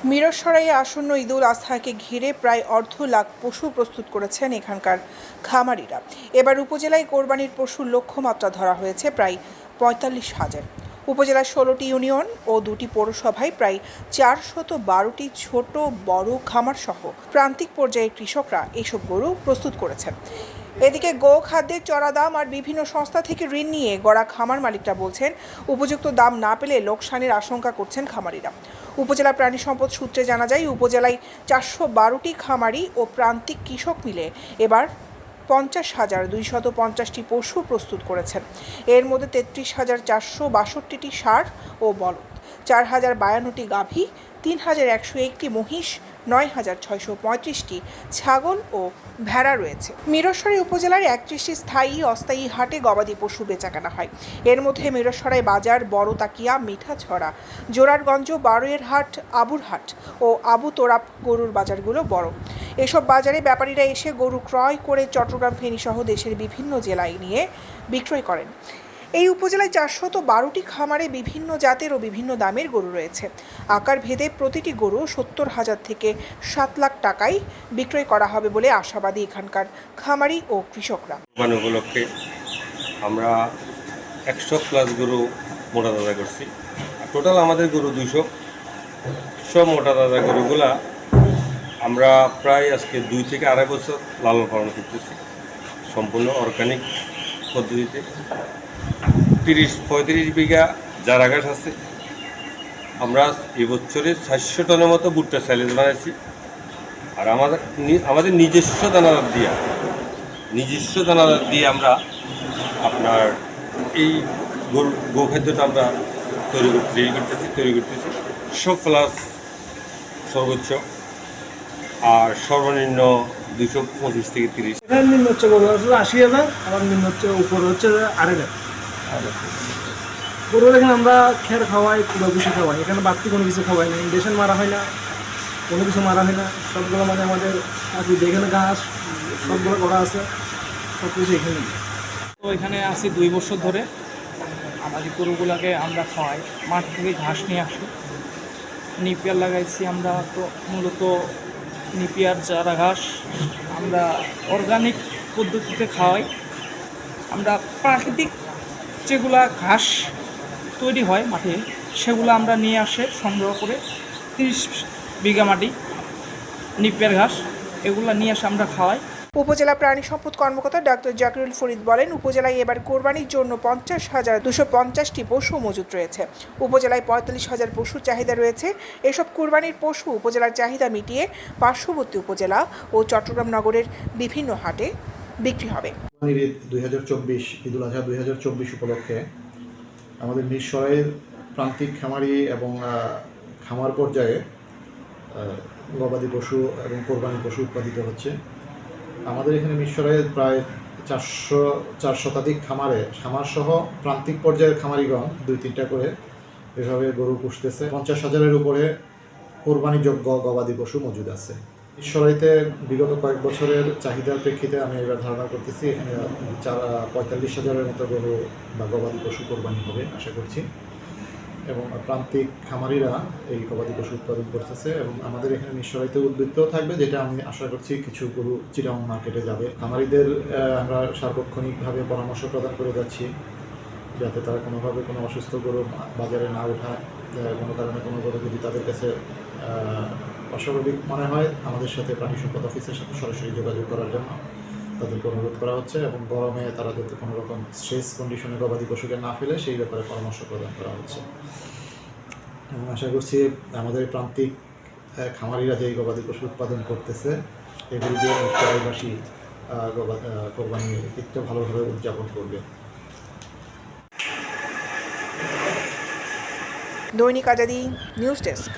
মিরসরাইয়ে আসন্ন ঈদুল আজহাকে ঘিরে প্রায় অর্ধ লাখ পশু প্রস্তুত করেছেন এখানকার খামারিরা। এবার উপজেলায় কোরবানির পশুর লক্ষ্যমাত্রা ধরা হয়েছে প্রায় ৪৫,০০০। উপজেলার ১৬টি ইউনিয়ন ও ২টি পৌরসভায় প্রায় ৪১২টি ছোট বড় খামার সহ প্রান্তিক পর্যায়ের কৃষকরা এইসব গরু প্রস্তুত করেছেন। এদিকে গো খাদ্যের চড়া দাম আর বিভিন্ন সংস্থা থেকে ঋণ নিয়ে গড়া খামার মালিকরা বলছেন, উপযুক্ত দাম না পেলে লোকসানের আশঙ্কা করছেন খামারিরা। উপজেলা প্রাণী সম্পদ সূত্রে জানা যায়, উপজেলায় ৪১২টি খামারি ও প্রান্তিক কৃষক মিলে এবার ৫০,২৫০টি পশু প্রস্তুত করেছেন। এর মধ্যে ৩৩,৪৬২টি ষাঁড় ও বলদ, ৪,০৫২টি গাভী, ৩,১০১টি মহিষ, ৯,৬৩৫টি ছাগল ও ভেড়া রয়েছে। মিরসরাই উপজেলার ৩১টি স্থায়ী অস্থায়ী হাটে গবাদি পশু বেচাকেনা হয়। এর মধ্যে মিরসরাই বাজার, বড় তাকিয়া, মিঠাছড়া, জোরারগঞ্জ, বারোয়ের হাট, আবুর হাট ও আবু তোরাব গরুর বাজারগুলো বড়। এসব বাজারে ব্যাপারীরা এসে গরু ক্রয় করে চট্টগ্রাম, ফেনী সহ দেশের বিভিন্ন জেলায় নিয়ে বিক্রয় করেন। এই উপজেলায় ৪১২টি খামারে বিভিন্ন জাতের ও বিভিন্ন দামের গরু রয়েছে। আকার ভেদে প্রতিটি গরু ৭০,০০০ থেকে ৭ লাখ টাকায় বিক্রয় করা হবে বলে আশাবাদী এখানকার খামারি ও কৃষকরা। উপলক্ষে আমরা ১০০+ গরু মোটা তাজা করছি। টোটাল আমাদের গরু ২০০। সব মোটা তাজা গরুগুলা আমরা প্রায় আজকে ২ থেকে আড়াই বছর লালন পালন করতেছি, সম্পূর্ণ অর্গানিক পদ্ধতিতে। ৩০-৩৫ বিঘা চারা ঘাস আছে। আমরা এবছরে ৪০০ টনের মতো ভুট্টা সাইলেজ বানাইছি। আর আমাদের নিজস্ব দানাদার দিয়ে আমরা আপনার এই গোখাদ্যটা আমরা তৈরি করতেছি। সব প্লাস সর্বোচ্চ আর সর্বনিম্ন ২২৫ থেকে ৩০। এখানে নিম্ন হচ্ছে গরু আসলে ৮০,০০০, আবার নিম্ন হচ্ছে উপরে হচ্ছে ২,৫০০। গরুর এখানে আমরা খের খাওয়াই, পুরো কিছু খাওয়াই, এখানে বাড়তি কোনো কিছু খাওয়াই না, ইনজেকশন মারা হয় না, কোনো কিছু মারা হয় না। সবগুলো মানে আমাদের এখানে ঘাস সবগুলো করা আছে, সব কিছু এখানে। তো এখানে আসি ২ বছর ধরে। আমাদের গরুগুলোকে আমরা খাওয়াই, মাঠ থেকে ঘাস নিয়ে আসি, নিপিয়ার লাগাইছি আমরা। তো মূলত নিপিয়ার চারা ঘাস আমরা অর্গানিক পদ্ধতিতে খাওয়াই। আমরা প্রাকৃতিক যেগুলা ঘাস তৈরি হয় মাঠে, সেগুলো আমরা নিয়ে আসে সংগ্রহ করে ৩০ বিঘা মাটি নিপিয়ার ঘাস, এগুলো নিয়ে আসে আমরা খাওয়াই। উপজেলা প্রাণী সম্পদ কর্মকর্তা ডক্টর জাকিরুল ফরিদ বলেন, উপজেলায় এবার কোরবানির জন্য ৫০,২৫০টি পশু মজুত রয়েছে। উপজেলায় ৪৫,০০০ পশুর চাহিদা রয়েছে। এসব কোরবানির পশু উপজেলার চাহিদা মিটিয়ে পার্শ্ববর্তী উপজেলা ও চট্টগ্রাম নগরের বিভিন্ন হাটে বিক্রি হবে। ঈদ ২০২৪, ঈদুল আজহা ২০২৪ উপলক্ষে আমাদের মিরসরাইয়ের প্রান্তিক খামারি এবং খামার পর্যায়ে গবাদি পশু এবং কোরবানি পশু উৎপাদিত হচ্ছে। আমাদের এখানে মিরসরাইয়ের প্রায় ৪০০ শতাধিক খামার সহ প্রান্তিক পর্যায়ের খামারিগণ ২-৩টা করে এভাবে গরু পুষতেছে। ৫০,০০০-এর উপরে কোরবানিযোগ্য গবাদি পশু মজুদ আছে। মিরসরাইতে বিগত কয়েক বছরের চাহিদার প্রেক্ষিতে আমি এবার ধারণা করতেছি এখানে ৪৫,০০০-এর মতো গরু বা গবাদি পশু কোরবানি হবে আশা করছি। এবং প্রান্তিক খামারিরা এই গবাদি পশু উৎপাদন করতেছে এবং আমাদের এখানে মিরসরাইতে উদ্বৃত্ত থাকবে, যেটা আমি আশা করছি কিছু গরু চিটাগং মার্কেটে যাবে। খামারিদের আমরা সার্বক্ষণিকভাবে পরামর্শ প্রদান করে যাচ্ছি যাতে তারা কোনোভাবে কোনো অসুস্থ গরু বাজারে না ওঠায়। কোনো কারণে কোনো গরু যদি তাদের কাছে অস্বাভাবিক মনে হয়, আমাদের সাথে প্রাণী সম্পদ অফিসের সাথে সরাসরি যোগাযোগ করার জন্য তাদেরকে অনুরোধ করা হচ্ছে এবং গরমে তারা যাতে কোনো রকম স্ট্রেস কন্ডিশনে গবাদি পশুকে না ফেলে সেই ব্যাপারে পরামর্শ প্রদান করা হচ্ছে। এবং আশা করছি আমাদের প্রান্তিক খামারিরা যে গবাদি পশু উৎপাদন করতেছে এগুলি দিয়ে মিরসরাইবাসী কোরবানি ঈদটা ভালোভাবে উদযাপন করবে। দৈনিক আজাদী, নিউজ ডেস্ক।